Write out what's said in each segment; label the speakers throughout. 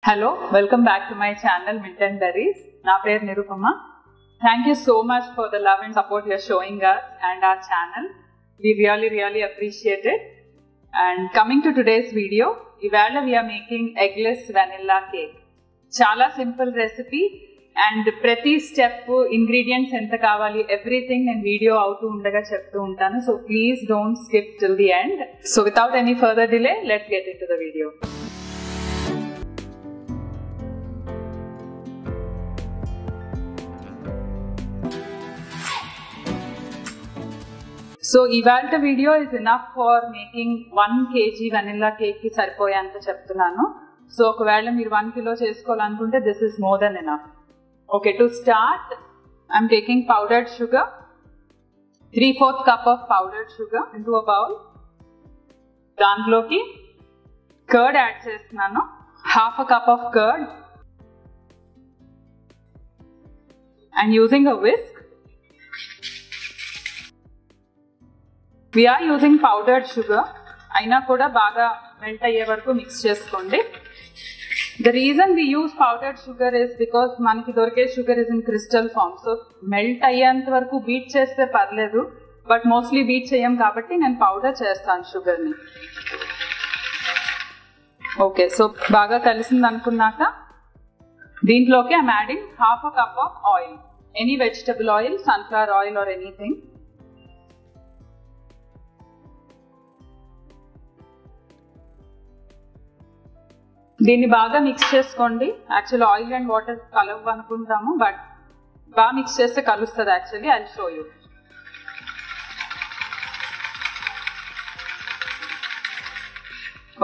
Speaker 1: Hello, welcome back to my channel Mint and Berries. Na peru Nirupama. Thank you so much for the love and support you're showing us and our channel. We really appreciate it. And coming to today's video, ivala we are making eggless vanilla cake. Chala simple recipe and prati step ingredients enta kavali everything in video outu undaga cheptu untanu. So please don't skip till the end. So without any further delay, let's get into the video. So ivalta video is enough for making 1 kg vanilla cake ki saripoyanta cheptunanu. So okavela meer 1 kilo chesukovalanunte this is more than enough. Okay, to start I'm taking powdered sugar, 3/4 cup of powdered sugar into a bowl. Dantloki curd add chestunnanu, half a cup of curd, and using a whisk. We are using powdered sugar. Aina kuda baga melt ayye varaku mix cheskondi. The reason we use powdered sugar is because manaki dorke sugar is in crystal form. So melt ayyanta varaku beat cheste parledu, but mostly beat cheyam kabatti nen powder chestanu sugar ni. Okay, so baga kalisindi anukunnaka deentloki I am adding half a cup of oil. Any vegetable oil, sunflower oil or anything. దీన్ని బాగా mix చేసుకోండి. Actually oil and water కలవు అనుకుంటాము, but బాగా mix చేస్తే కలుస్తుంది. Actually I will show you.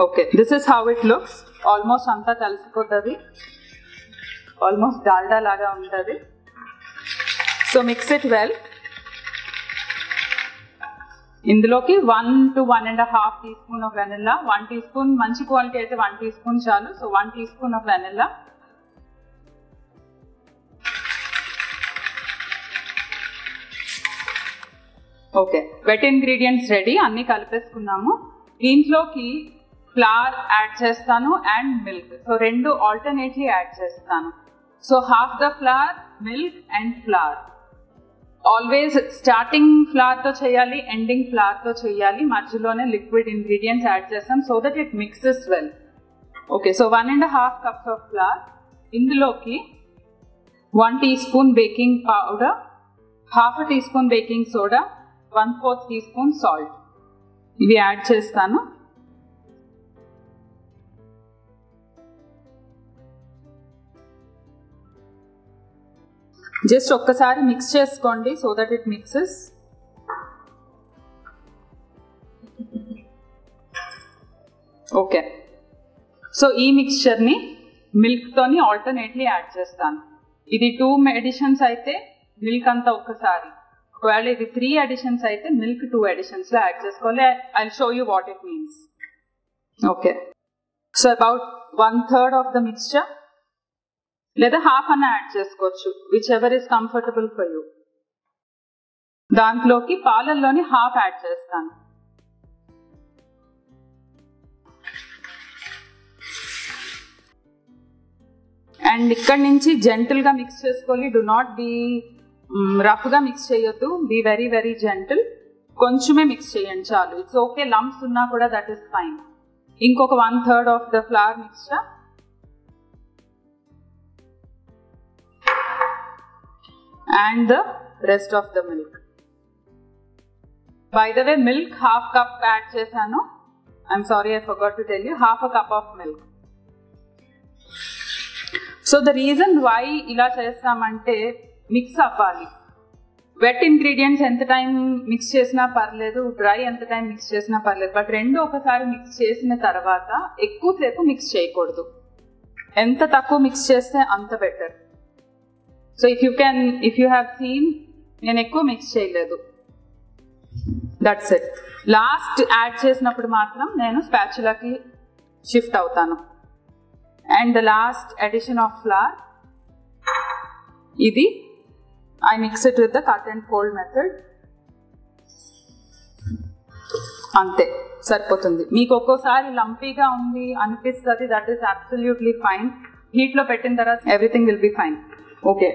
Speaker 1: Okay, this is how it looks. Almost అంతా కలిసిపోతుంది, ఆల్మోస్ట్ డాల్డా లాగా ఉంటుంది. So mix it well. ఇందులోకి 1 to 1.5 teaspoon of vanilla, 1 teaspoon మంచి క్వాలిటీ అయితే 1 teaspoon చాలు. So 1 teaspoon of vanilla. Okay, wet ingredients ready, అన్ని కలిపేసుకున్నాము. దీంట్లోకి ఫ్లవర్ యాడ్ చేస్తాను అండ్ మిల్క్. సో రెండు ఆల్టర్నేట్లీ యాడ్ చేస్తాను. So half the flour, milk and flour. Always starting flour తో చేయాలి, ఎండింగ్ ఫ్లవర్ తో చేయాలి. మధ్యలోనే లిక్విడ్ ఇంగ్రీడియంట్స్ యాడ్ చేస్తాం so that it mixes well. Okay, so 1.5 cups of flour. ఇందులోకి 1 teaspoon baking powder, half a teaspoon baking soda, 1/4 teaspoon salt. ఇవి add చేస్తాను. Just ఒక్కసారి మిక్స్ చేసుకోండి so that it mixes. Okay, so ఈ మిక్స్చర్ని మిల్క్తోని alternately add చేస్తాను. ఇది 2 editions అయితే milk అంతా ఒక్కసారి, ఒకవేళ ఇది 3 ఎడిషన్స్ అయితే మిల్క్ 2 ఎడిషన్స్లో యాడ్ చేసుకోవాలి. I will show you what it means. Okay, so about 1/3 of the mixture లేదా హాఫ్ అన్న యాడ్ చేసుకోవచ్చు, which ever is comfortable for you. దాంట్లోకి పాలల్లోని హాఫ్ యాడ్ చేస్తాను. అండ్ ఇక్కడ నుంచి జెంటిల్గా మిక్స్ చేసుకోవాలి. డు నాట్ బీ రఫ్గా మిక్స్ చేయొద్దు, బీ వెరీ జెంటిల్. కొంచెమే మిక్స్ చేయండి చాలు. ఇట్స్ ఓకే, లంప్స్ ఉన్నా కూడా దట్ ఈస్ ఫైన్. ఇంకొక 1/3 of the flower mixture and the rest of the milk. By the way, milk half cup add chesanu. I'm sorry, I forgot to tell you, half a cup of milk. So the reason why ila chestamante mix avvali. Wet ingredients enta time mix chesina parledu, dry enta time mix chesina parledu, but rendu okasari mix chesina tarvata ekku sepu mix cheyakodu. Enta takku mix cheste anta better. So if you have seen, నేను ఎక్కువ mix చేయలేదు. That's it. Last add చేసినప్పుడు మాత్రం నేను స్పాచులాకి shift అవుతాను. And the last addition of flour, ఇది I mix it with the cut and fold method. అంతే, సరిపోతుంది. మీకు ఒక్కోసారి లంపీగా ఉంది అనిపిస్తుంది, that is absolutely fine. Heat లో పెట్టిన తర్వాత everything will be fine. Okay,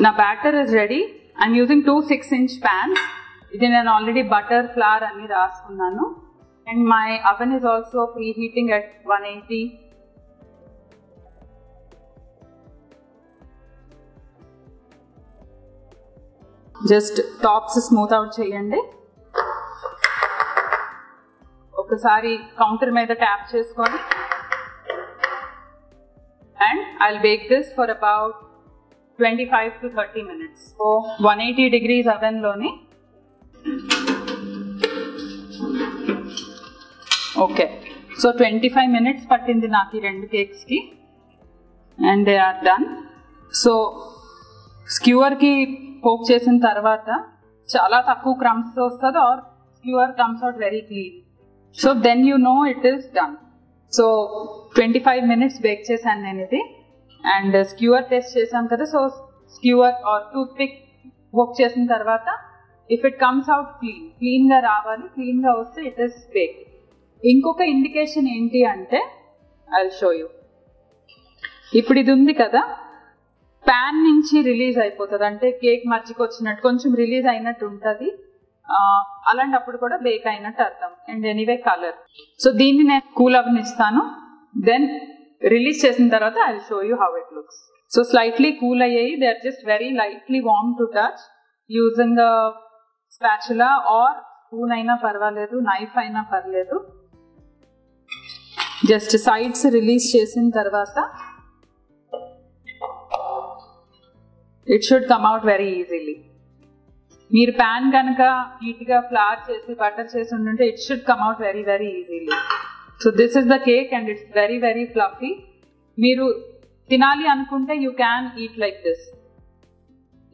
Speaker 1: నా batter is ready. I'm using 2 6-inch pans. ఇది నేను ఆల్రెడీ బటర్, ఫ్లవర్ అన్ని రాసుకున్నాను. And my oven is also preheating at 180. Just tops smooth out చేయండి. ఒకసారి కౌంటర్ మీద ట్యాప్ చేసుకొని and I'll bake this for about 25 to 30 minutes. So 180 degrees oven లోనే. Okay, so 25 minutes పట్టింది నాకు ఈ 2 కేక్స్కి and they are done. So స్క్యూవర్కి పోక్ చేసిన తర్వాత చాలా తక్కువ క్రమ్స్ వస్తుంది or skewer comes out very clean. So then you know it is done. So 25 minutes bake చేశాను నేను ఇది. అండ్ స్క్యూవర్ టెస్ట్ చేశాను కదా, so skewer or toothpick poke చేసిన తర్వాత ఇఫ్ ఇట్ కమ్స్ అవుట్ క్లీన్గా రావాలి. క్లీన్గా వస్తే ఇట్ ఈస్ బేక్. ఇంకొక ఇండికేషన్ ఏంటి అంటే ఐ విల్ షో యూ. ఇప్పుడు ఇది ఉంది కదా, ప్యాన్ నుంచి రిలీజ్ అయిపోతుంది, అంటే కేక్ మర్చికి వచ్చినట్టు కొంచెం రిలీజ్ అయినట్టు ఉంటుంది. అలాంటప్పుడు కూడా బేక్ అయినట్టు అర్థం. And anyway colour. సో దీన్ని నేను కూల్ అవనిస్తాను. దెన్ రిలీజ్ చేసిన తర్వాత I will show you how it looks. So slightly cool అయ్యాయి. They are just very lightly warm to touch. Using spatula or spoon అయినా పర్వాలేదు, నైఫ్ అయినా పర్లేదు. జస్ట్ సైడ్స్ రిలీజ్ చేసిన తర్వాత it should come out very easily. మీరు pan కనుక నీట్గా ఫ్లవర్ చేసి బటర్ చేసి ఉంటుంటే it should come out very very easily. So this is the cake and it's very very fluffy. మీరు తినాలి అనుకుంటే you can eat like this.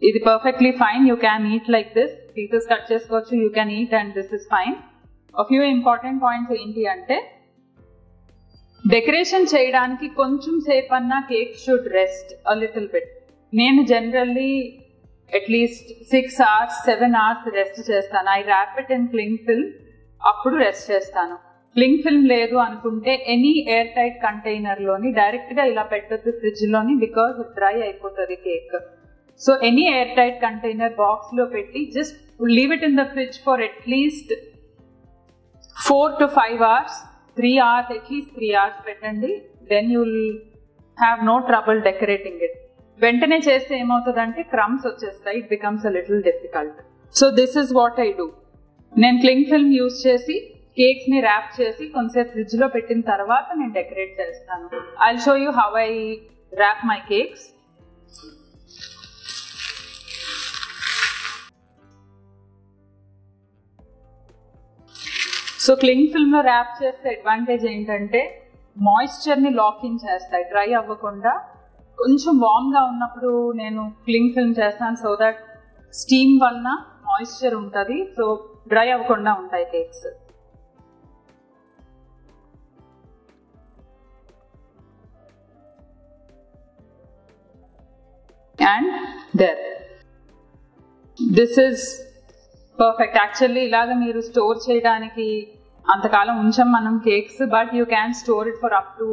Speaker 1: ఇది perfectly fine. You can eat like this. Pieces cut చేసుకోవచ్చు, you can eat and this is fine. ఒక few important points ఏంటి అంటే decoration చేయడానికి కొంచెం సేపు అన్నా cake should rest a little bit. నేను generally at least 6 hours 7 hours rest చేస్తాను. I wrap it in cling film, అప్పుడు రెస్ట్ చేస్తాను. క్లింగ్ ఫిల్మ్ లేదు అనుకుంటే ఎనీ ఎయిర్ టైట్ కంటైనర్లోని డైరెక్ట్గా ఇలా పెట్టద్దు ఫ్రిడ్జ్లోని, బికాజ్ డ్రై అయిపోతుంది cake. So any air tight container బాక్స్లో పెట్టి just leave it in the fridge for at least 4 to 5 hours. 3 hours, at least 3 hours పెట్టండి. Then you will have no trouble decorating it. వెంటనే చేస్తే ఏమవుతుందంటే క్రమ్స్ వచ్చేస్తాయి. It becomes a little difficult. So this is what I do. నేను cling film use చేసి cakes ని wrap చేసి కొంచెంసేపు ఫ్రిడ్జ్ లో పెట్టిన తర్వాత నేను డెకరేట్ చేస్తాను. I will show you how I wrap my cakes. So cling film లో ర్యాప్ చేస్తే అడ్వాంటేజ్ ఏంటంటే మాయిశ్చర్ ని లాక్ ఇన్ చేస్తాయి, డ్రై అవ్వకుండా. కొంచెం వామ్గా ఉన్నప్పుడు నేను క్లింగ్ ఫిల్మ్ చేస్తాను, సో దట్ స్టీమ్ వలన మాయిశ్చర్ ఉంటుంది, సో డ్రై అవ్వకుండా ఉంటాయి cakes. And there this is perfect. Actually ఇలాగ మీరు స్టోర్ చేయడానికి అంతకాలం ఉంచాం మనం cakes, but you can store it for up to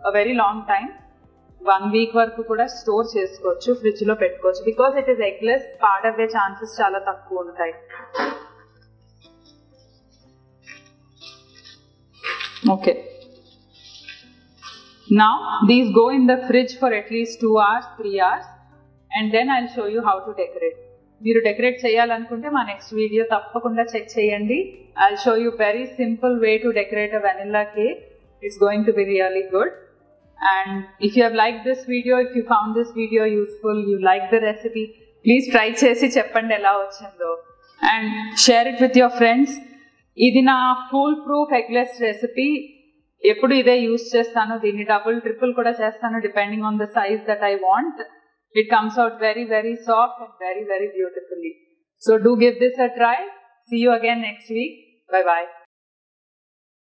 Speaker 1: a very long time. 1 week వరకు కూడా స్టోర్ చేసుకోవచ్చు, ఫ్రిడ్జ్ లో పెట్టుకోవచ్చు. బికాస్ ఇట్ ఈస్ ఎగ్లెస్, పాడయ్యే ఛాన్సెస్ చాలా తక్కువ ఉంటాయి. Okay, now these go in the fridge for at least 2 hours 3 hours and then I will show you how to decorate. మీరు డెకరేట్ చేయాలనుకుంటే మా నెక్స్ట్ వీడియో తప్పకుండా చెక్ చేయండి. I will show you very simple way to decorate a vanilla cake. It's going to be really good. And if you have liked this video, if you found this video useful, you like the recipe, please try chesi cheppandi ela vachindho and share it with your friends. Idi na fool proof eggless recipe. Eppudu ide use chestanu, dini double triple kuda chestanu depending on the size that I want. It comes out very very soft and very very beautifully. So do give this a try. See you again next week. Bye bye.